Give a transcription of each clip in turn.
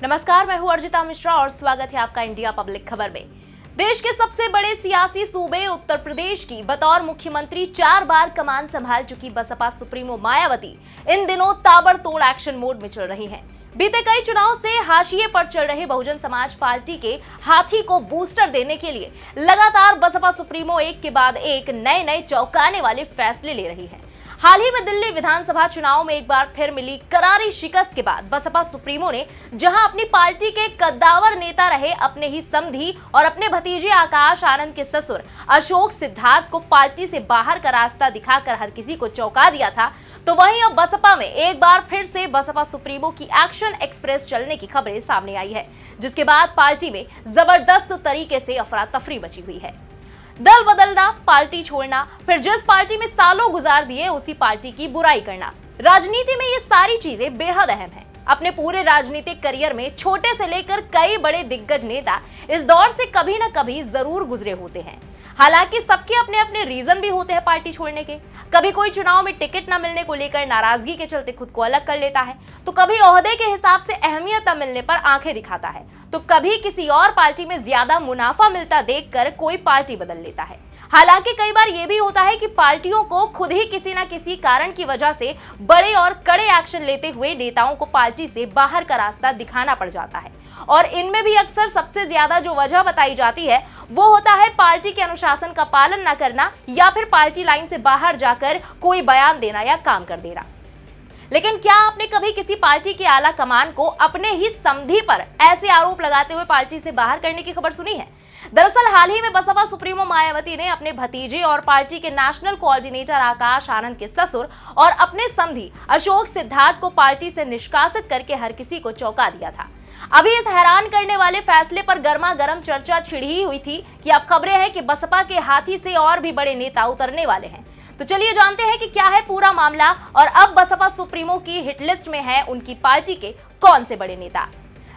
नमस्कार, मैं हूं अर्जिता मिश्रा और स्वागत है आपका इंडिया पब्लिक खबर में। देश के सबसे बड़े सियासी सूबे उत्तर प्रदेश की बतौर मुख्यमंत्री 4 बार कमान संभाल चुकी बसपा सुप्रीमो मायावती इन दिनों ताबड़तोड़ एक्शन मोड में चल रही हैं। बीते कई चुनाव से हाशिए पर चल रहे बहुजन समाज पार्टी के हाथी को बूस्टर देने के लिए लगातार बसपा सुप्रीमो एक के बाद एक नए चौंकाने वाले फैसले ले रही है। हाल ही में दिल्ली विधानसभा चुनाव में एक बार फिर मिली करारी शिकस्त के बाद बसपा सुप्रीमो ने जहां अपनी पार्टी के कद्दावर नेता रहे अपने ही समधी और अपने भतीजे आकाश आनंद के ससुर अशोक सिद्धार्थ को पार्टी से बाहर का रास्ता दिखाकर हर किसी को चौंका दिया था, तो वहीं अब बसपा में एक बार फिर से बसपा सुप्रीमो की एक्शन एक्सप्रेस चलने की खबरें सामने आई है, जिसके बाद पार्टी में जबरदस्त तरीके से अफरा तफरी मची हुई है। दल बदलना, पार्टी छोड़ना, फिर जिस पार्टी में सालों गुजार दिए उसी पार्टी की बुराई करना, राजनीति में ये सारी चीजें बेहद अहम हैं। अपने पूरे राजनीतिक करियर में छोटे से लेकर कई बड़े दिग्गज नेता इस दौर से कभी न कभी जरूर गुजरे होते हैं। हालांकि सबके अपने अपने रीजन भी होते हैं पार्टी छोड़ने के। कभी कोई चुनाव में टिकट न मिलने को लेकर नाराजगी के चलते खुद को अलग कर लेता है, तो कभी ओहदे के हिसाब से अहमियत न मिलने पर आंखें दिखाता है, तो कभी किसी और पार्टी में ज्यादा मुनाफा मिलता देखकर कोई पार्टी बदल लेता है। हालांकि कई बार यह भी होता है कि पार्टियों को खुद ही किसी न किसी कारण की वजह से बड़े और कड़े एक्शन लेते हुए नेताओं को पार्टी से बाहर का रास्ता दिखाना पड़ जाता है, और इनमें भी अक्सर सबसे ज्यादा जो वजह बताई जाती है वो होता है पार्टी के अनुशासन का पालन न करना या फिर पार्टी लाइन से बाहर जाकर कोई बयान देना या काम कर देना। लेकिन क्या आपने कभी किसी पार्टी के आला कमान को अपने ही समधी पर ऐसे आरोप लगाते हुए पार्टी से बाहर करने की खबर सुनी है? दरअसल हाल ही में बसपा सुप्रीमो मायावती ने अपने भतीजे और पार्टी के नेशनल कोऑर्डिनेटर आकाश आनंद के ससुर और अपने समधी अशोक सिद्धार्थ को पार्टी से निष्कासित करके हर किसी को चौंका दिया था। अभी इस हैरान करने वाले फैसले पर गर्मा गर्म चर्चा छिड़ी हुई थी कि अब खबरें हैं कि बसपा के हाथी से और भी बड़े नेता उतरने वाले हैं। तो चलिए जानते हैं कि क्या है पूरा मामला और अब बसपा सुप्रीमो की हिट लिस्ट में है उनकी पार्टी के कौन से बड़े नेता।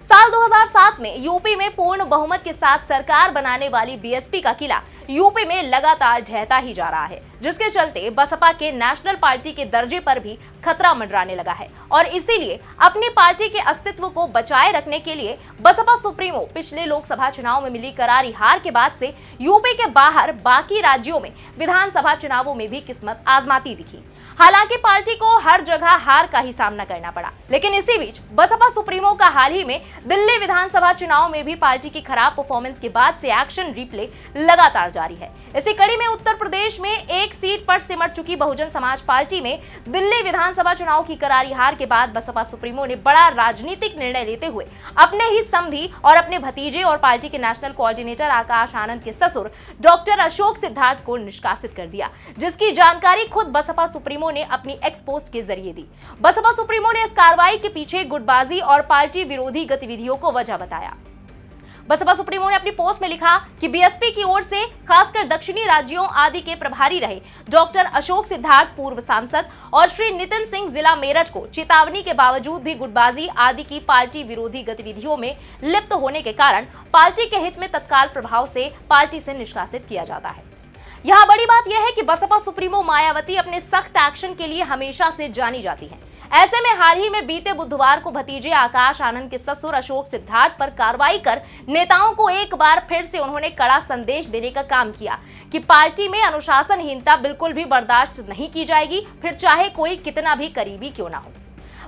साल 2007 में यूपी में पूर्ण बहुमत के साथ सरकार बनाने वाली बीएसपी का किला यूपी में लगातार ढहता ही जा रहा है, जिसके चलते बसपा के नेशनल पार्टी के दर्जे पर भी खतरा मंडराने लगा है। और इसीलिए अपनी पार्टी के अस्तित्व को बचाए रखने के लिए बसपा सुप्रीमो पिछले लोकसभा चुनाव में मिली करारी हार के बाद से यूपी के बाहर बाकी राज्यों में विधानसभा चुनावों में भी किस्मत आजमाती दिखी। हालांकि पार्टी को हर जगह हार का ही सामना करना पड़ा, लेकिन इसी बीच बसपा सुप्रीमो का हाल ही में दिल्ली विधानसभा चुनाव में भी पार्टी की खराब परफॉर्मेंस के बाद से एक्शन रिप्ले लगातार जारी है। इसी कड़ी में उत्तर प्रदेश में एक सीट पर सिमट चुकी बहुजन समाज पार्टी में दिल्ली विधानसभा चुनाव की करारी हार के बाद बसपा सुप्रीमो ने बड़ा राजनीतिक निर्णय लेते हुए अपने ही समधी और अपने भतीजे और पार्टी के नेशनल कोऑर्डिनेटर आकाश आनंद के ससुर डॉक्टर अशोक सिद्धार्थ को निष्कासित कर दिया, जिसकी जानकारी खुद बसपा सुप्रीमो ने अपनी एक्स पोस्ट के जरिए दी। बसपा सुप्रीमो ने इस कार्रवाई के पीछे गुटबाजी और पार्टी विरोधी गतिविधियों को वजह बताया। बसपा सुप्रीमो ने अपनी पोस्ट में लिखा कि बीएसपी की ओर से खासकर दक्षिणी राज्यों आदि के प्रभारी रहे डॉक्टर अशोक सिद्धार्थ पूर्व सांसद और श्री नितिन सिंह जिला मेरठ को चेतावनी के बावजूद भी गुटबाजी आदि की पार्टी विरोधी गतिविधियों में लिप्त होने के कारण पार्टी के हित में तत्काल प्रभाव से पार्टी से निष्कासित किया जाता है। यहाँ बड़ी बात यह है कि बसपा सुप्रीमो मायावती अपने सख्त एक्शन के लिए हमेशा से जानी जाती है। ऐसे में हाल ही में बीते बुधवार को भतीजे आकाश आनंद के ससुर अशोक सिद्धार्थ पर कार्रवाई कर नेताओं को एक बार फिर से उन्होंने कड़ा संदेश देने का काम किया कि पार्टी में अनुशासनहीनता बिल्कुल भी बर्दाश्त नहीं की जाएगी, फिर चाहे कोई कितना भी करीबी क्यों ना हो।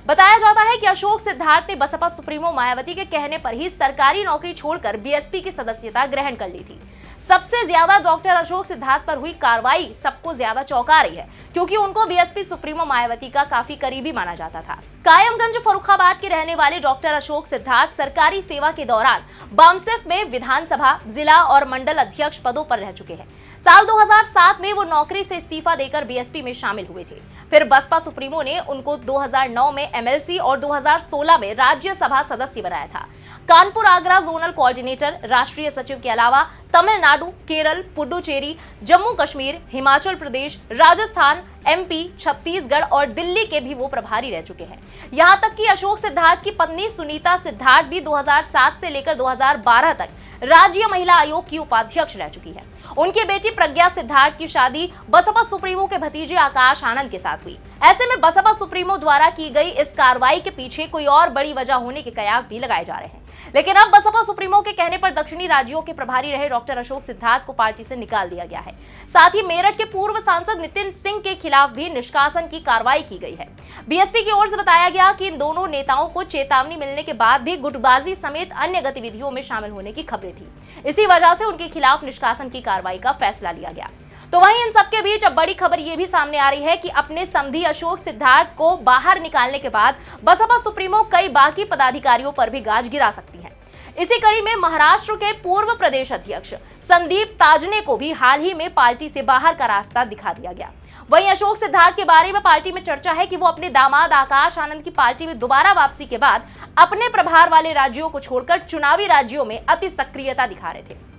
बताया जाता है कि अशोक सिद्धार्थ ने बसपा सुप्रीमो मायावती के कहने पर ही सरकारी नौकरी छोड़कर बीएसपी की सदस्यता ग्रहण कर ली थी। सबसे ज्यादा डॉक्टर अशोक सिद्धार्थ पर हुई कार्रवाई सबको ज्यादा चौंका रही है, क्योंकि उनको बीएसपी सुप्रीमो मायावती का काफी करीबी माना जाता था। कायमगंज फर्रुखाबाद के रहने वाले डॉक्टर अशोक सिद्धार्थ सरकारी सेवा के दौरान बामसिफ में विधानसभा, जिला और मंडल अध्यक्ष पदों पर रह चुके हैं। साल 2007 में वो नौकरी से इस्तीफा देकर बीएसपी में शामिल हुए थे। फिर बसपा सुप्रीमो ने उनको 2009 में एमएलसी और 2016 में राज्यसभा सदस्य बनाया था। कानपुर आगरा जोनल कोऑर्डिनेटर, राष्ट्रीय सचिव के अलावा तमिलनाडु, केरल, पुडुचेरी, जम्मू कश्मीर, हिमाचल प्रदेश, राजस्थान, एमपी, छत्तीसगढ़ और दिल्ली के भी वो प्रभारी रह चुके हैं। यहाँ तक कि अशोक सिद्धार्थ की पत्नी सुनीता सिद्धार्थ भी 2007 से लेकर 2012 तक राज्य महिला आयोग की उपाध्यक्ष रह चुकी है। उनकी बेटी प्रज्ञा सिद्धार्थ की शादी बसपा सुप्रीमो के भतीजे आकाश आनंद के साथ हुई। ऐसे में बसपा सुप्रीमो द्वारा की गई इस कार्रवाई के पीछे कोई और बड़ी वजह होने के कयास भी लगाए जा रहे हैं। लेकिन अब बसपा सुप्रीमो के कहने पर दक्षिणी राज्यों के प्रभारी रहे डॉक्टर अशोक सिद्धार्थ को पार्टी से निकाल दिया गया है। साथ ही मेरठ के पूर्व सांसद नितिन सिंह के खिलाफ भी निष्कासन की कार्रवाई की गई है। बीएसपी की ओर से बताया गया कि इन दोनों नेताओं को चेतावनी मिलने के बाद भी गुटबाजी समेत अन्य गतिविधियों में शामिल होने की खबरें थी। इसी वजह से उनके खिलाफ निष्कासन की कार्रवाई का फैसला लिया गया। तो वहीं इन सबके बीच अब बड़ी खबर यह भी सामने आ रही है कि अपने समधी अशोक सिद्धार्थ को बाहर निकालने के बाद बसपा सुप्रीमो कई बाकी पदाधिकारियों पर भी गाज गिरा सकती है। इसी कड़ी में महाराष्ट्र के पूर्व प्रदेश अध्यक्ष संदीप ताजने को भी हाल ही में पार्टी से बाहर का रास्ता दिखा दिया गया। वहीं अशोक सिद्धार्थ के बारे में पार्टी में चर्चा है कि वो अपने दामाद आकाश आनंद की पार्टी में दोबारा वापसी के बाद अपने प्रभार वाले राज्यों को छोड़कर चुनावी राज्यों में अति सक्रियता दिखा रहे थे।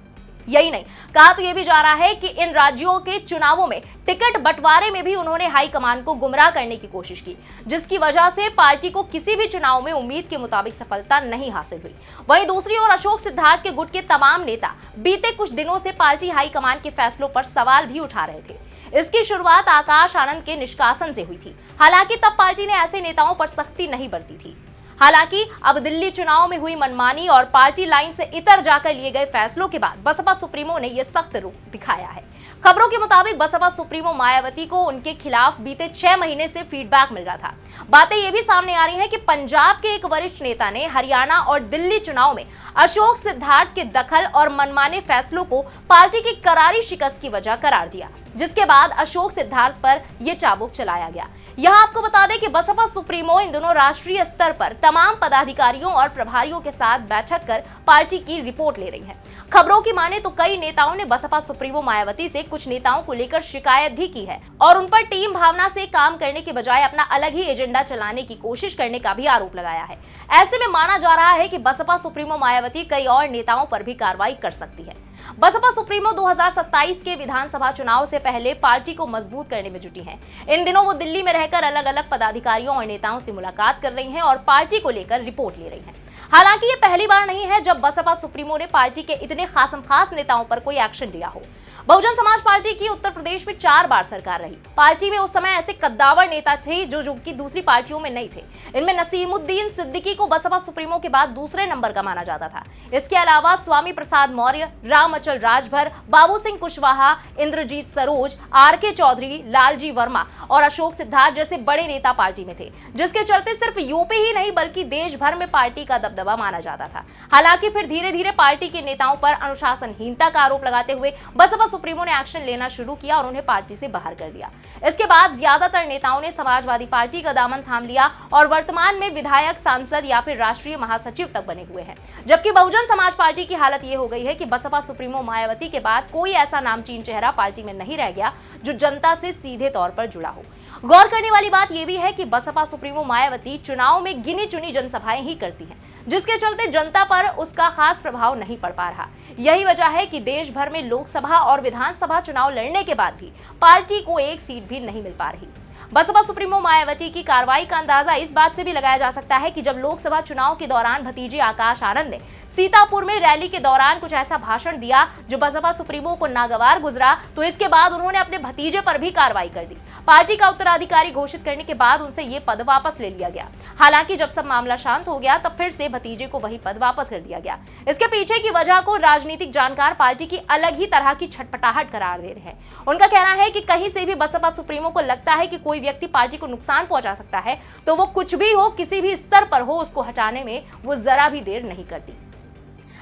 यही नहीं, कहा तो यह भी जा रहा है कि इन राज्यों के चुनावों में टिकट बंटवारे में भी उन्होंने हाईकमान को गुमराह करने की कोशिश की, जिसकी वजह से पार्टी को किसी भी चुनाव में उम्मीद के मुताबिक सफलता नहीं हासिल हुई। वहीं दूसरी ओर अशोक सिद्धार्थ के गुट के तमाम नेता बीते कुछ दिनों से पार्टी हाईकमान के फैसलों पर सवाल भी उठा रहे थे। इसकी शुरुआत आकाश आनंद के निष्कासन से हुई थी। हालांकि तब पार्टी ने ऐसे नेताओं पर सख्ती नहीं बरती थी। हालांकि अब दिल्ली चुनाव में हुई मनमानी और पार्टी लाइन से इतर जाकर लिए गए फैसलों के बाद बसपा सुप्रीमो ने यह सख्त रुख दिखाया है। खबरों के मुताबिक बसपा सुप्रीमो मायावती को उनके खिलाफ बीते 6 महीने से फीडबैक मिल रहा था। बातें ये भी सामने आ रही हैं कि पंजाब के एक वरिष्ठ नेता ने हरियाणा और दिल्ली चुनाव में अशोक सिद्धार्थ के दखल और मनमाने फैसलों को पार्टी की करारी शिकस्त की वजह करार दिया, जिसके बाद अशोक सिद्धार्थ पर यह चाबुक चलाया गया। यहां आपको बता दें कि बसपा सुप्रीमो इन दोनों राष्ट्रीय स्तर पर तमाम पदाधिकारियों और प्रभारियों के साथ बैठक कर पार्टी की रिपोर्ट ले रही है। खबरों की माने तो कई नेताओं ने बसपा सुप्रीमो मायावती से कुछ नेताओं को लेकर शिकायत भी की है और उन पर टीम भावना से काम करने के बजाय अपना अलग ही एजेंडा चलाने की कोशिश करने का भी आरोप लगाया है। ऐसे में माना जा रहा है कि बसपा सुप्रीमो मायावती कई और नेताओं पर भी कार्रवाई कर सकती है। बसपा सुप्रीमो 2027 के विधानसभा चुनाव से पहले पार्टी को मजबूत करने में जुटी है। इन दिनों वो दिल्ली में रहकर अलग अलग पदाधिकारियों और नेताओं से मुलाकात कर रही हैं और पार्टी को लेकर रिपोर्ट ले रही हैं। हालांकि ये पहली बार नहीं है जब बसपा सुप्रीमो ने पार्टी के इतने खास नेताओं पर कोई एक्शन लिया हो। बहुजन समाज पार्टी की उत्तर प्रदेश में 4 बार सरकार रही। पार्टी में उस समय ऐसे कद्दावर नेता थे जो कि दूसरी पार्टियों में नहीं थे। इनमें नसीमुद्दीन सिद्दीकी को बसपा सुप्रीमो के बाद दूसरे नंबर का माना जाता था। इसके अलावा स्वामी प्रसाद मौर्य, राम अचल राजभर, बाबू सिंह कुशवाहा, इंद्रजीत सरोज, आर.के. चौधरी, लालजी वर्मा और अशोक सिद्धार्थ जैसे बड़े नेता पार्टी में थे, जिसके चलते सिर्फ यूपी ही नहीं बल्कि देश भर में पार्टी का दबदबा माना जाता था। हालांकि फिर धीरे धीरे पार्टी के नेताओं पर अनुशासनहीनता का आरोप लगाते हुए बसपा सुप्रीमो ने एक्शन लेना शुरू किया और उन्हें पार्टी से बाहर कर दिया। इसके बाद ज्यादातर नेताओं ने समाजवादी पार्टी का दामन थाम लिया और वर्तमान में विधायक, सांसद या फिर राष्ट्रीय महासचिव तक बने हुए हैं। जबकि बहुजन समाज पार्टी की हालत ये हो गई है कि बसपा सुप्रीमो मायावती के बाद कोई ऐसा नामचीन चेहरा पार्टी में नहीं रह गया जो जनता से सीधे तौर पर जुड़ा हो। गौर करने वाली बात यह भी है कि बसपा सुप्रीमो मायावती चुनाव में गिनी चुनी जनसभाएं ही करती हैं, जिसके चलते जनता पर उसका खास प्रभाव नहीं पड़ पा रहा। यही वजह है कि देश भर में लोकसभा और विधानसभा चुनाव लड़ने के बाद भी पार्टी को एक सीट भी नहीं मिल पा रही। बसपा सुप्रीमो मायावती की कार्रवाई का अंदाजा इस बात से भी लगाया जा सकता है कि जब लोकसभा चुनाव के दौरान भतीजे आकाश आनंद ने सीतापुर में रैली के दौरान कुछ ऐसा भाषण दिया जो बसपा सुप्रीमो को नागवार गुजरा, तो इसके बाद उन्होंने अपने भतीजे पर भी कार्रवाई कर दी। पार्टी का उत्तराधिकारी घोषित करने के बाद उनसे ये पद वापस ले लिया गया। हालांकि जब सब मामला शांत हो गया तब फिर से भतीजे को वही पद वापस कर दिया गया। इसके पीछे की वजह को राजनीतिक जानकार पार्टी की अलग ही तरह की छटपटाहट करार दे रहे हैं। उनका कहना है कि कहीं से भी बसपा सुप्रीमो को लगता है कि कोई व्यक्ति पार्टी को नुकसान पहुंचा सकता है तो वो कुछ भी हो, किसी भी स्तर पर हो, उसको हटाने में वो जरा भी देर नहीं करती।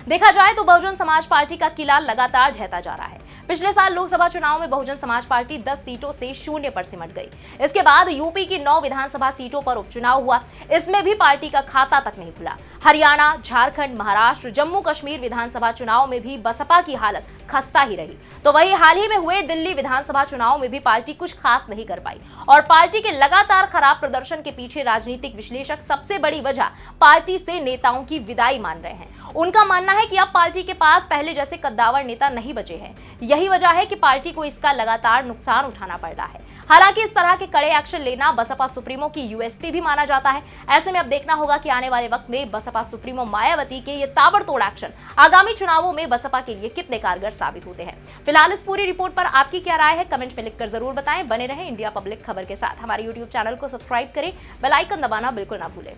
देखा जाए तो बहुजन समाज पार्टी का किला लगातार ढहता जा रहा है। पिछले साल लोकसभा चुनाव में बहुजन समाज पार्टी 10 सीटों से 0 पर सिमट गई। इसके बाद यूपी की 9 विधानसभा सीटों पर उपचुनाव हुआ, इसमें भी पार्टी का खाता तक नहीं खुला। हरियाणा, झारखंड, महाराष्ट्र, जम्मू कश्मीर विधानसभा चुनाव में भी बसपा की हालत खस्ता ही रही। तो वही हाल ही में हुए दिल्ली विधानसभा चुनाव में भी पार्टी कुछ खास नहीं कर पाई और पार्टी के लगातार खराब प्रदर्शन के पीछे राजनीतिक विश्लेषक सबसे बड़ी वजह पार्टी से नेताओं की विदाई मान रहे हैं। उनका मानना है कि अब पार्टी के पास पहले जैसे कद्दावर नेता नहीं बचे हैं। यही वजह है कि पार्टी को इसका लगातार नुकसान उठाना पड़ रहा है। हालांकि इस तरह के कड़े एक्शन लेना बसपा सुप्रीमो की यूएसपी भी माना जाता है। ऐसे में अब देखना होगा कि आने वाले वक्त में बसपा सुप्रीमो मायावती के ये ताबड़तोड़ एक्शन आगामी चुनावों में बसपा के लिए कितने कारगर साबित होते हैं। फिलहाल इस पूरी रिपोर्ट पर आपकी क्या राय है, कमेंट में लिखकर जरूर बताएं। बने रहें इंडिया पब्लिक खबर के साथ। हमारे यूट्यूब चैनल को सब्सक्राइब करें, बेल आइकन दबाना बिल्कुल ना भूलें।